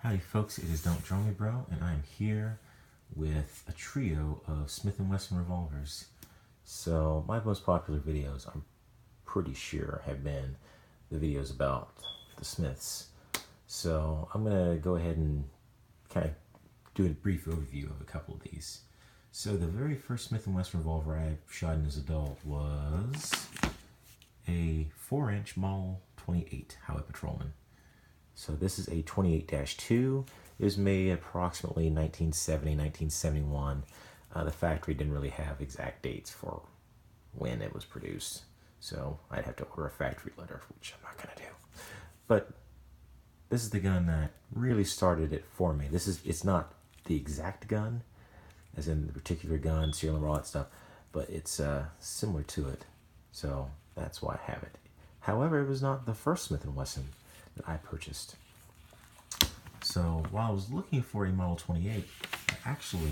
Howdy folks, it is Don't Draw Me Bro, and I am here with a trio of Smith & Wesson revolvers. So my most popular videos, I'm pretty sure, have been the videos about the Smiths. So I'm going to go ahead and kind of do a brief overview of a couple of these. So the very first Smith & Wesson revolver I shot in as an adult was a 4-inch Model 28 Highway Patrolman. So this is a 28-2. It was made approximately 1970, 1971. The factory didn't really have exact dates for when it was produced. So I'd have to order a factory letter, which I'm not going to do. But this is the gun that really started it for me. It's not the exact gun, as in the particular gun, serial number, all that stuff, but it's similar to it. So that's why I have it. However, it was not the first Smith & Wesson that I purchased. So while I was looking for a Model 28, I actually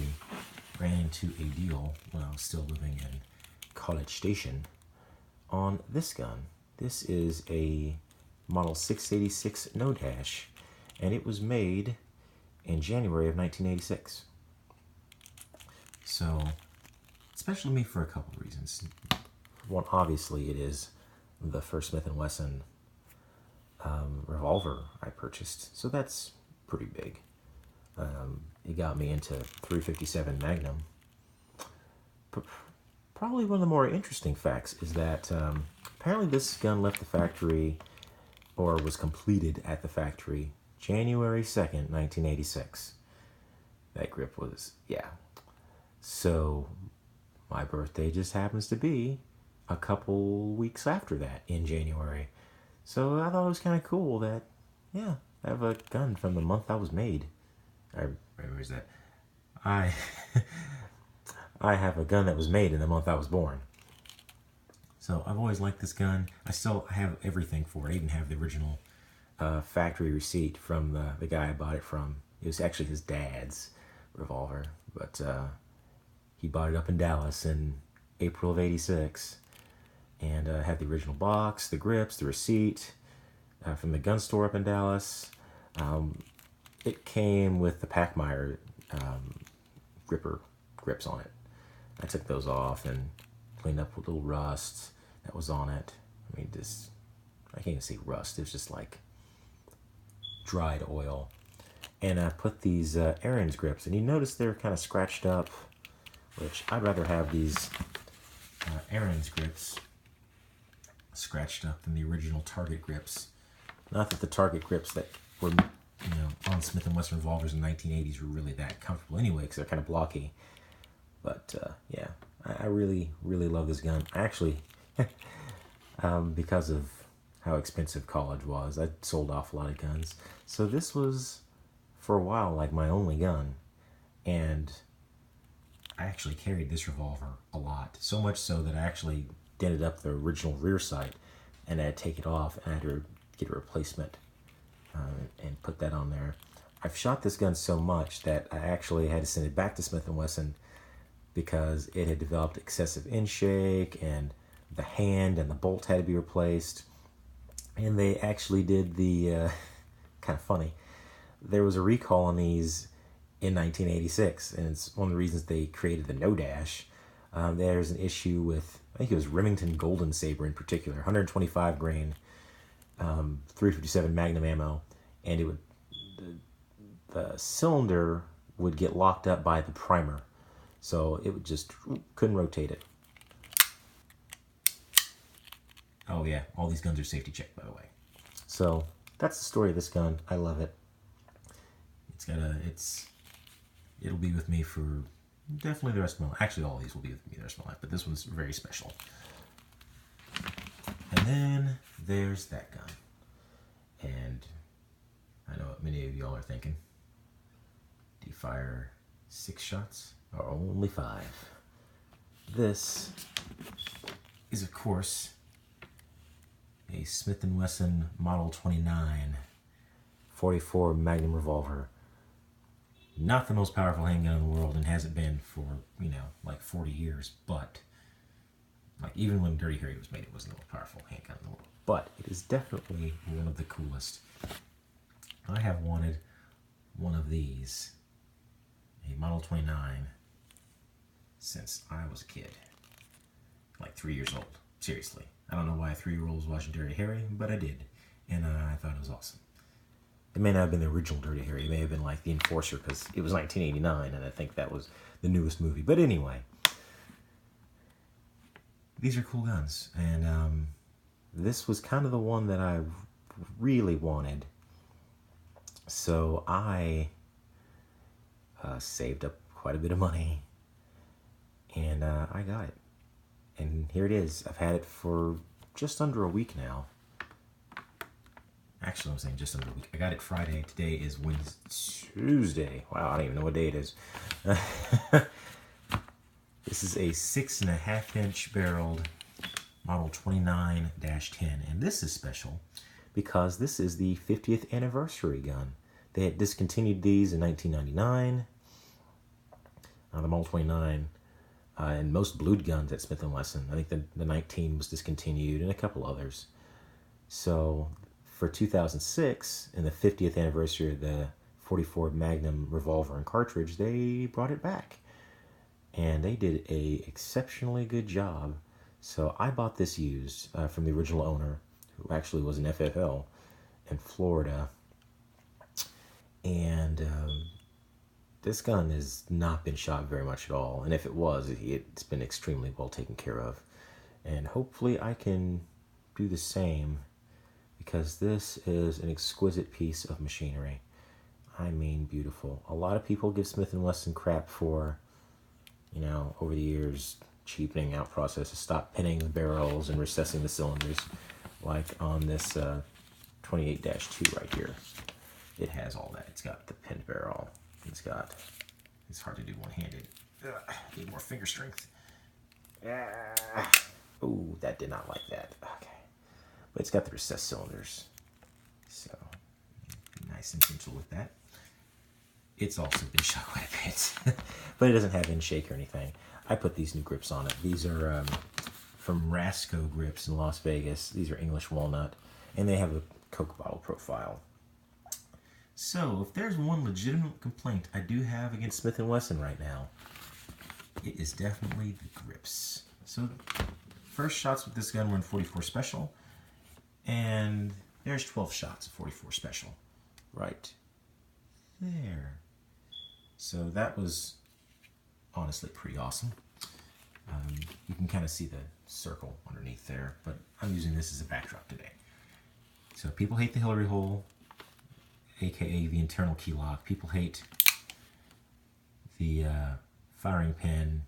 ran into a deal when I was still living in College Station on this gun. This is a Model 686 No Dash, and it was made in January of 1986. So it's special to me for a couple of reasons. One, obviously, it is the first Smith & Wesson revolver I purchased, so that's pretty big. It got me into 357 Magnum. But probably one of the more interesting facts is that apparently this gun left the factory, or was completed at the factory, January 2nd, 1986. That grip was, yeah. So my birthday just happens to be a couple weeks after that, in January. So I thought it was kind of cool that, yeah, I have a gun from the month I was made. Where's that? I have a gun that was made in the month I was born. So I've always liked this gun. I still have everything for it. I even have the original factory receipt from the guy I bought it from. It was actually his dad's revolver, but he bought it up in Dallas in April of '86. And I had the original box, the grips, the receipt from the gun store up in Dallas. It came with the Packmeyer grips on it. I took those off and cleaned up with little rust that was on it. I mean, I can't even say rust. It was just like dried oil. And I put these Aaron's grips, and you notice they're kind of scratched up, which I'd rather have these Aaron's grips scratched up than the original Target grips. Not that the Target grips that were, on Smith & Wesson revolvers in the 1980s were really that comfortable anyway, because they're kind of blocky. But yeah, I really, really love this gun. I actually, because of how expensive college was, I sold off a lot of guns. So this was, for a while, like my only gun. And I actually carried this revolver a lot. So much so that I actually dented up the original rear sight, and I had to take it off, and I had to get a replacement and put that on there. I've shot this gun so much that I actually had to send it back to Smith & Wesson because it had developed excessive in-shake, and the hand and the bolt had to be replaced. And they actually did the, kind of funny, there was a recall on these in 1986, and it's one of the reasons they created the No Dash. There's an issue with, I think it was Remington Golden Saber in particular, 125 grain, 357 Magnum ammo, and it would, the cylinder would get locked up by the primer, so it would just couldn't rotate it. Oh yeah, all these guns are safety checked, by the way. So that's the story of this gun. I love it. It'll be with me for definitely the rest of my life. Actually, all of these will be with me the rest of my life, but this one's very special. And then there's that gun. And I know what many of y'all are thinking. Do you fire 6 shots or only 5? This is, of course, a Smith & Wesson Model 29 44 Magnum revolver. Not the most powerful handgun in the world, and hasn't been for, like 40 years, but like even when Dirty Harry was made, it wasn't the most powerful handgun in the world. But it is definitely one of the coolest. I have wanted one of these, a Model 29, since I was a kid, like 3 years old. Seriously. I don't know why a 3-year-old was watching Dirty Harry, but I did. And I thought it was awesome. It may not have been the original Dirty Harry. It may have been like The Enforcer, because it was 1989, and I think that was the newest movie. But anyway, these are cool guns. And this was kind of the one that I really wanted. So I saved up quite a bit of money, and I got it. And here it is. I've had it for just under a week now. Actually, I'm saying just under a week. I got it Friday. Today is Tuesday. Wow, I don't even know what day it is. This is a 6.5-inch barreled Model 29-10. And this is special because this is the 50th anniversary gun. They had discontinued these in 1999. The Model 29 and most blued guns at Smith & Wesson. I think the 19 was discontinued and a couple others. So for 2006, in the 50th anniversary of the 44 Magnum revolver and cartridge, they brought it back. And they did a exceptionally good job. So I bought this used from the original owner, who actually was an FFL in Florida. And this gun has not been shot very much at all. And if it was, it's been extremely well taken care of. And hopefully I can do the same, because this is an exquisite piece of machinery. I mean, beautiful. A lot of people give Smith & Wesson crap for, you know, over the years, cheapening out processes, stop pinning the barrels and recessing the cylinders, like on this 28-2 right here. It has all that. It's got the pinned barrel. It's hard to do one-handed. Need more finger strength. Ooh, that did not like that. Okay. But it's got the recessed cylinders. So, nice and gentle with that. It's also been shot quite a bit. But it doesn't have end shake or anything. I put these new grips on it. These are from Rasco Grips in Las Vegas. These are English walnut. And they have a Coke bottle profile. So, if there's one legitimate complaint I do have against Smith & Wesson right now, it is definitely the grips. So, first shots with this gun were in 44 Special, and there's 12 shots of 44 Special right there. So that was honestly pretty awesome. You can kind of see the circle underneath there, but I'm using this as a backdrop today. So people hate the Hillary hole, aka the internal key lock. People hate the firing pin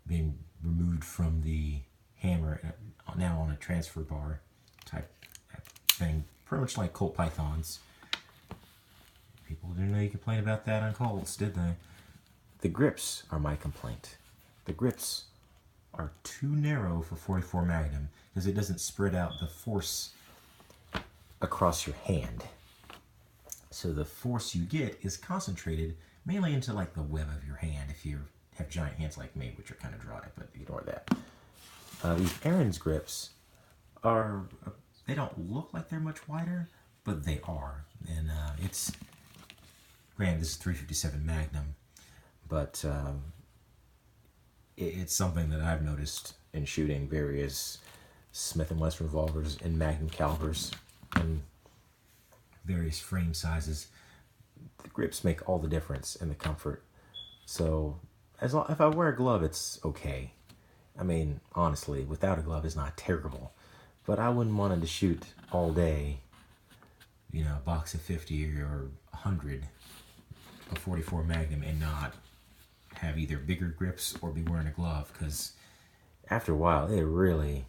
being removed from the hammer, now on a transfer bar type thing, pretty much like Colt Pythons. People didn't know you complain about that on Colts, did they? The grips are my complaint. The grips are too narrow for 44 Magnum because it doesn't spread out the force across your hand. So the force you get is concentrated mainly into like the web of your hand if you have giant hands like me, which are kind of dry, but ignore that. These Aaron's grips are, they don't look like they're much wider, but they are. And it's, granted, this is 357 Magnum, but it's something that I've noticed in shooting various Smith & Wesson revolvers in Magnum calibers and various frame sizes. The grips make all the difference in the comfort. So if I wear a glove, it's okay. I mean, honestly, without a glove, it's not terrible. But I wouldn't want to shoot all day, you know, a box of 50 or 100 of 44 Magnum and not have either bigger grips or be wearing a glove, because after a while, it really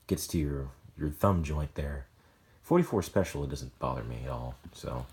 gets to your thumb joint there. 44 Special, it doesn't bother me at all. So